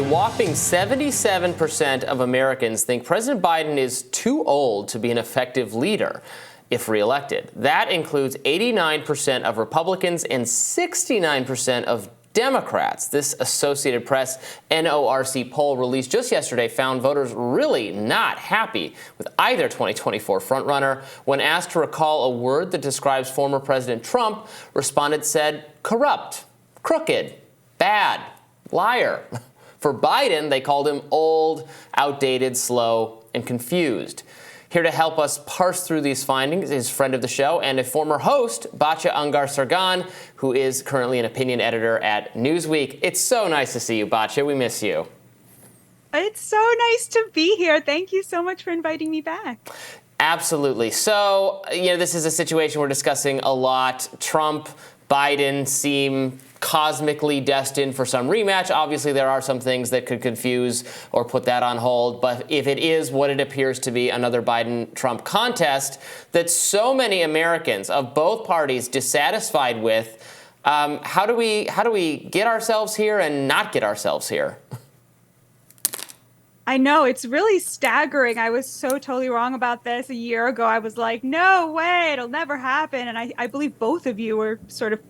A whopping 77% of Americans think President Biden is too old to be an effective leader if reelected. That includes 89% of Republicans and 69% of Democrats. This Associated Press NORC poll released just yesterday found voters really not happy with either 2024 frontrunner. When asked to recall a word that describes former President Trump, respondents said corrupt, crooked, bad, liar. For Biden, they called him old, outdated, slow, and confused. Here to help us parse through these findings is friend of the show and a former host, Batya Ungar-Sargon, who is currently an opinion editor at Newsweek. It's so nice to see you, Batya. We miss you. It's so nice to be here. Thank you so much for inviting me back. Absolutely. So, this is a situation we're discussing a lot. Trump, Biden seem cosmically destined for some rematch. Obviously, there are some things that could confuse or put that on hold. But if it is what it appears to be, another Biden-Trump contest that so many Americans of both parties dissatisfied with, how do we get ourselves here and not get ourselves here? I know, it's really staggering. I was so totally wrong about this a year ago. I was like, no way, it'll never happen. And I believe both of you were sort of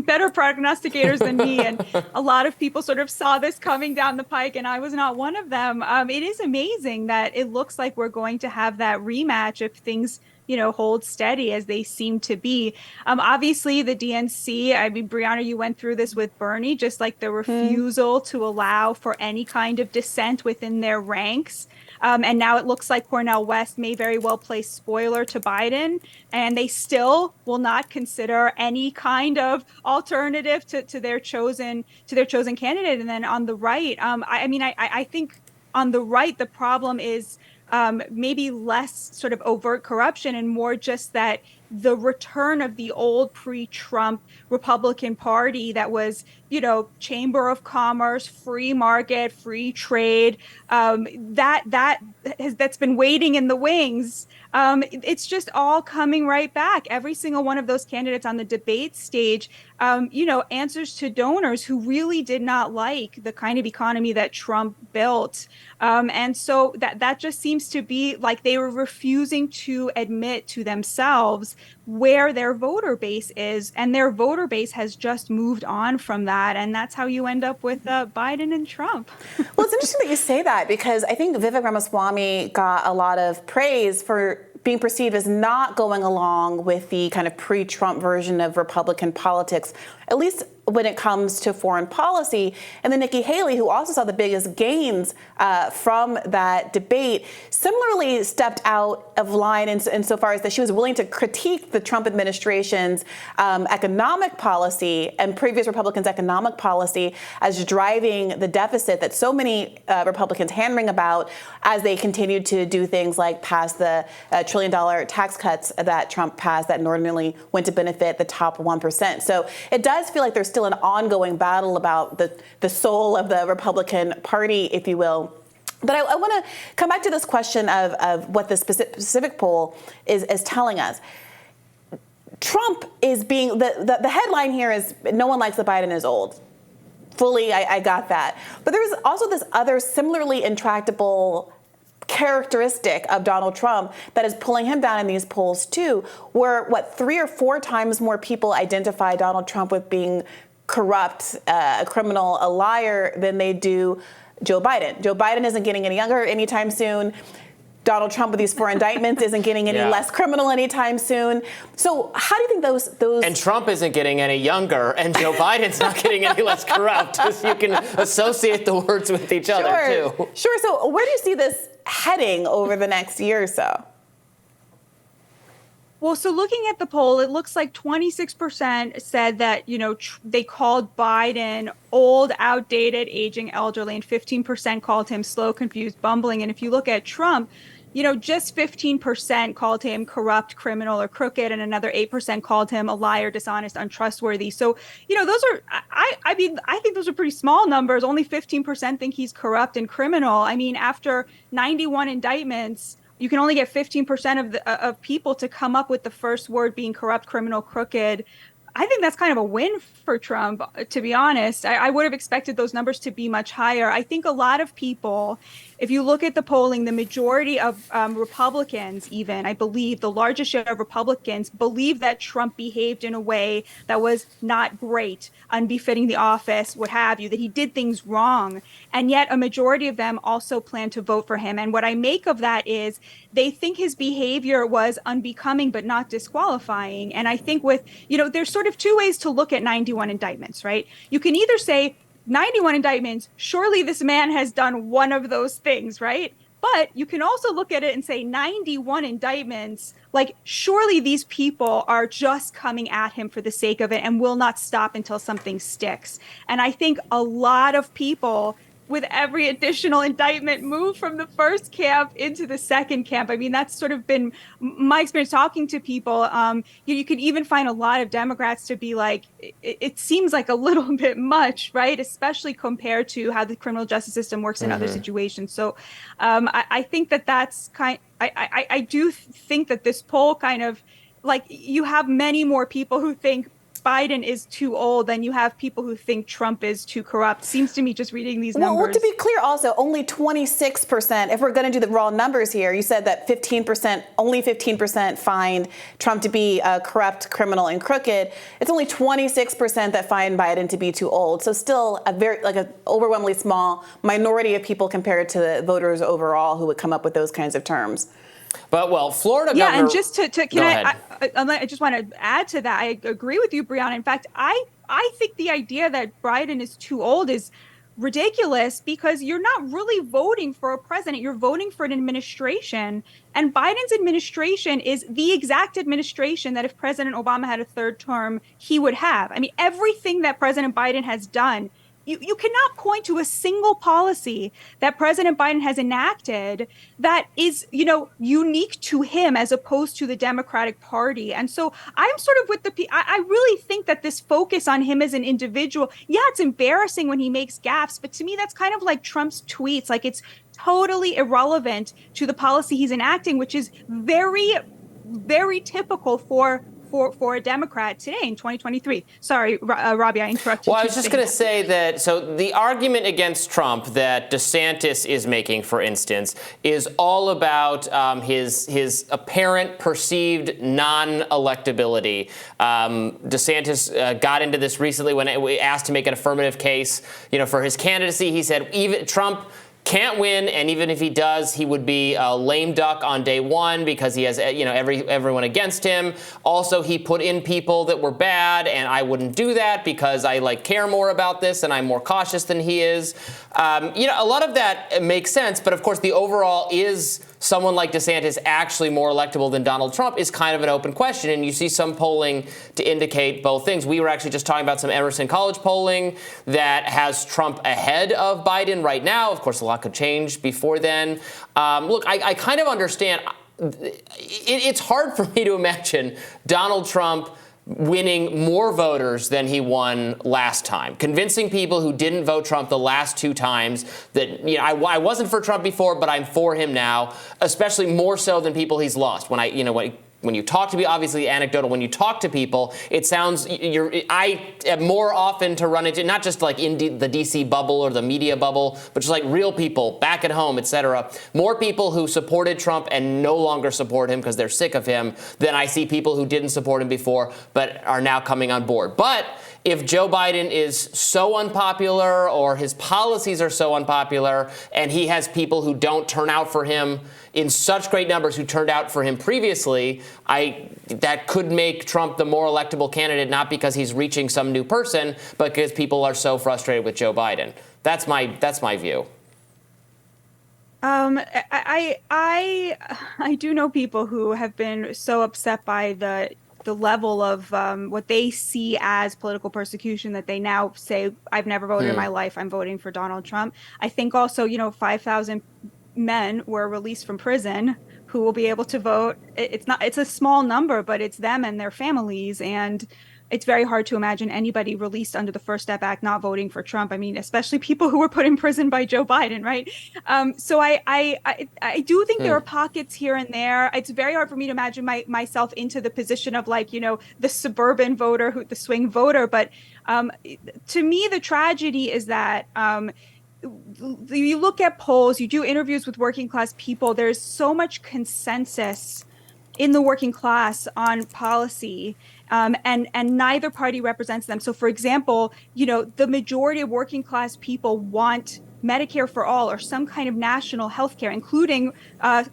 better prognosticators than me. And a lot of people sort of saw this coming down the pike, and I was not one of them. It is amazing that it looks like we're going to have that rematch if things hold steady as they seem to be. Obviously, the DNC, I mean, Brianna, you went through this with Bernie, just like the refusal to allow for any kind of dissent within their ranks. And now it looks like Cornel West may very well play spoiler to Biden, and they still will not consider any kind of alternative to their chosen candidate. And then on the right, I think on the right, the problem is maybe less sort of overt corruption and more just that the return of the old pre-Trump Republican Party that was, Chamber of Commerce, free market, free trade, that's been waiting in the wings. It's just all coming right back. Every single one of those candidates on the debate stage, answers to donors who really did not like the kind of economy that Trump built. And so that just seems to be like they were refusing to admit to themselves where their voter base is. And their voter base has just moved on from that. And that's how you end up with Biden and Trump. Well, it's interesting that you say that, because I think Vivek Ramaswamy got a lot of praise for being perceived as not going along with the kind of pre-Trump version of Republican politics, at least when it comes to foreign policy. And then Nikki Haley, who also saw the biggest gains from that debate, similarly stepped out of line insofar as that she was willing to critique the Trump administration's economic policy and previous Republicans' economic policy as driving the deficit that so many Republicans hand-wring about as they continued to do things like pass the $1 trillion tax cuts that Trump passed that normally went to benefit the top 1%. So it does feel like there's still an ongoing battle about the soul of the Republican Party, if you will. But I want to come back to this question of what the specific poll is telling us. Trump is being, the headline here is no one likes that Biden is old. Fully, I got that. But there's also this other similarly intractable characteristic of Donald Trump that is pulling him down in these polls too, where 3 or 4 times more people identify Donald Trump with being corrupt, a criminal, a liar than they do Joe Biden. Joe Biden isn't getting any younger anytime soon. Donald Trump with these 4 indictments isn't getting any less criminal anytime soon. So how do you think those... And Trump isn't getting any younger, and Joe Biden's not getting any less corrupt. You can associate the words with each other, too. Sure. So where do you see this heading over the next year or so? Well, so looking at the poll, it looks like 26% said that, they called Biden old, outdated, aging, elderly, and 15% called him slow, confused, bumbling. And if you look at Trump, just 15% called him corrupt, criminal, or crooked, and another 8% called him a liar, dishonest, untrustworthy. So, those are, I think those are pretty small numbers. Only 15% think he's corrupt and criminal. I mean, after 91 indictments, you can only get 15% of people to come up with the first word being corrupt, criminal, crooked. I think that's kind of a win for Trump, to be honest. I would have expected those numbers to be much higher. I think a lot of people, if you look at the polling, the majority of Republicans, even, I believe the largest share of Republicans believe that Trump behaved in a way that was not great, unbefitting the office, what have you, that he did things wrong. And yet a majority of them also plan to vote for him. And what I make of that is they think his behavior was unbecoming, but not disqualifying. And I think there's sort of two ways to look at 91 indictments, right? You can either say 91 indictments, surely this man has done one of those things, right? But you can also look at it and say 91 indictments, like surely these people are just coming at him for the sake of it and will not stop until something sticks. And I think a lot of people with every additional indictment move from the first camp into the second camp. I mean, that's sort of been my experience talking to people. You can even find a lot of Democrats to be like, it seems like a little bit much, right? Especially compared to how the criminal justice system works in other situations. So I think that's I do think that this poll kind of, like, you have many more people who think Biden is too old than you have people who think Trump is too corrupt. Seems to me, just reading these numbers. Well, to be clear, also, only 26%, if we're going to do the raw numbers here, you said that only 15% find Trump to be corrupt, criminal, and crooked. It's only 26% that find Biden to be too old. So still an overwhelmingly small minority of people compared to the voters overall who would come up with those kinds of terms. But, well, Florida governor... Yeah, and just I just want to add to that. I agree with you, Brianna. In fact, I think the idea that Biden is too old is ridiculous, because you're not really voting for a president. You're voting for an administration. And Biden's administration is the exact administration that if President Obama had a third term, he would have. I mean, everything that President Biden has done, you cannot point to a single policy that President Biden has enacted that is, unique to him as opposed to the Democratic Party. And so I'm sort of I really think that this focus on him as an individual, it's embarrassing when he makes gaffes, but to me, that's kind of like Trump's tweets. Like, it's totally irrelevant to the policy he's enacting, which is very, very typical for a Democrat today in 2023. Sorry, Robbie, I interrupted you. Well, I was just going to say that, so the argument against Trump that DeSantis is making, for instance, is all about his apparent perceived non-electability. DeSantis got into this recently when we asked to make an affirmative case, for his candidacy. He said even Trump can't win, and even if he does, he would be a lame duck on day one because he has, everyone against him. Also, he put in people that were bad, and I wouldn't do that because I care more about this and I'm more cautious than he is. A lot of that makes sense, but of course, the overall is someone like DeSantis actually more electable than Donald Trump is kind of an open question, and you see some polling to indicate both things. We were actually just talking about some Emerson College polling that has Trump ahead of Biden right now. Of course, a lot could change before then. Look, I kind of understand. It's hard for me to imagine Donald Trump winning more voters than he won last time, convincing people who didn't vote Trump the last two times that, I wasn't for Trump before, but I'm for him now, especially more so than people he's lost. When you talk to people, obviously anecdotal, when you talk to people, it sounds, I am more often to run into, not just like in the DC bubble or the media bubble, but just like real people back at home, etc. More people who supported Trump and no longer support him because they're sick of him than I see people who didn't support him before but are now coming on board. But if Joe Biden is so unpopular or his policies are so unpopular and he has people who don't turn out for him in such great numbers who turned out for him previously, that could make Trump the more electable candidate, not because he's reaching some new person, but because people are so frustrated with Joe Biden. That's my view. I do know people who have been so upset by the level of what they see as political persecution that they now say, I've never voted in my life, I'm voting for Donald Trump. I think also, 5,000 men were released from prison who will be able to vote. It's a small number, but it's them and their families. And it's very hard to imagine anybody released under the First Step Act not voting for Trump. I mean, especially people who were put in prison by Joe Biden, right? So I do think there are pockets here and there. It's very hard for me to imagine myself into the position of like, the suburban voter, the swing voter. But to me, the tragedy is that you look at polls, you do interviews with working class people, there's so much consensus in the working class on policy, and neither party represents them. So, for example, the majority of working class people want Medicare for all or some kind of national health care, including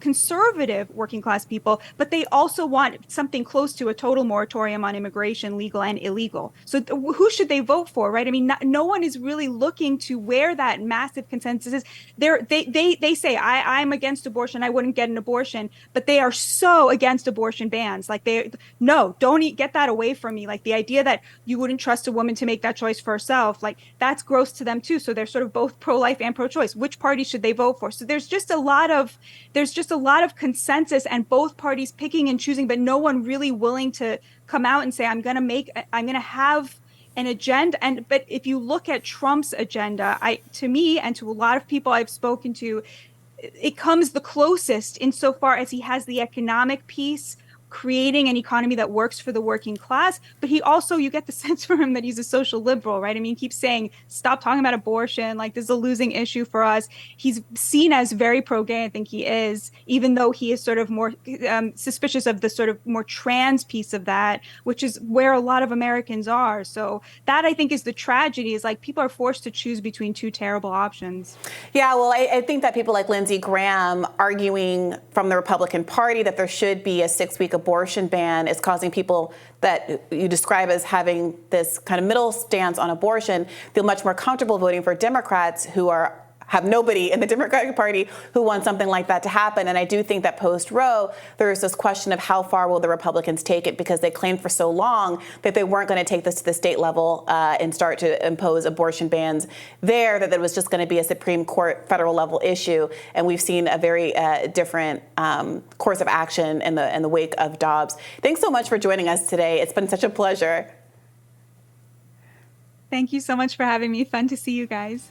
conservative working class people, but they also want something close to a total moratorium on immigration, legal and illegal. So who should they vote for, right? I mean, no one is really looking to where that massive consensus is. They say, I'm against abortion, I wouldn't get an abortion, but they are so against abortion bans. Like no, don't get that away from me. Like the idea that you wouldn't trust a woman to make that choice for herself, like that's gross to them too. So they're sort of both pro-life and pro-choice. Which party should they vote for? So there's just a lot of consensus and both parties picking and choosing, but no one really willing to come out and say, I'm going to have an agenda. But if you look at Trump's agenda, to me and to a lot of people I've spoken to, it comes the closest insofar as he has the economic piece, creating an economy that works for the working class. But he also, you get the sense from him that he's a social liberal, right? I mean, he keeps saying, stop talking about abortion. Like, this is a losing issue for us. He's seen as very pro-gay, I think he is, even though he is sort of more suspicious of the sort of more trans piece of that, which is where a lot of Americans are. So that, I think, is the tragedy, is like people are forced to choose between two terrible options. Yeah, well, I think that people like Lindsey Graham arguing from the Republican Party that there should be a 6-week abortion ban is causing people that you describe as having this kind of middle stance on abortion feel much more comfortable voting for Democrats who have nobody in the Democratic Party who wants something like that to happen. And I do think that post-Roe, there's this question of how far will the Republicans take it, because they claimed for so long that they weren't going to take this to the state level and start to impose abortion bans there, that it was just going to be a Supreme Court federal level issue. And we've seen a very different course of action in the wake of Dobbs. Thanks so much for joining us today. It's been such a pleasure. Thank you so much for having me. Fun to see you guys.